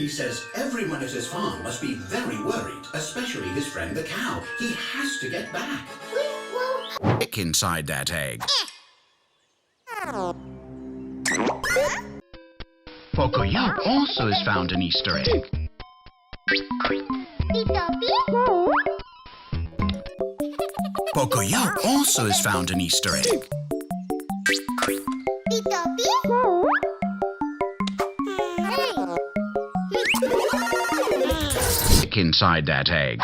He says everyone at his farm must be very worried, especially his friend the cow. He has to get back. Stick inside that egg. Pocoyo also has found an Easter egg. Pocoyo also has found an Easter egg. Stick inside that egg.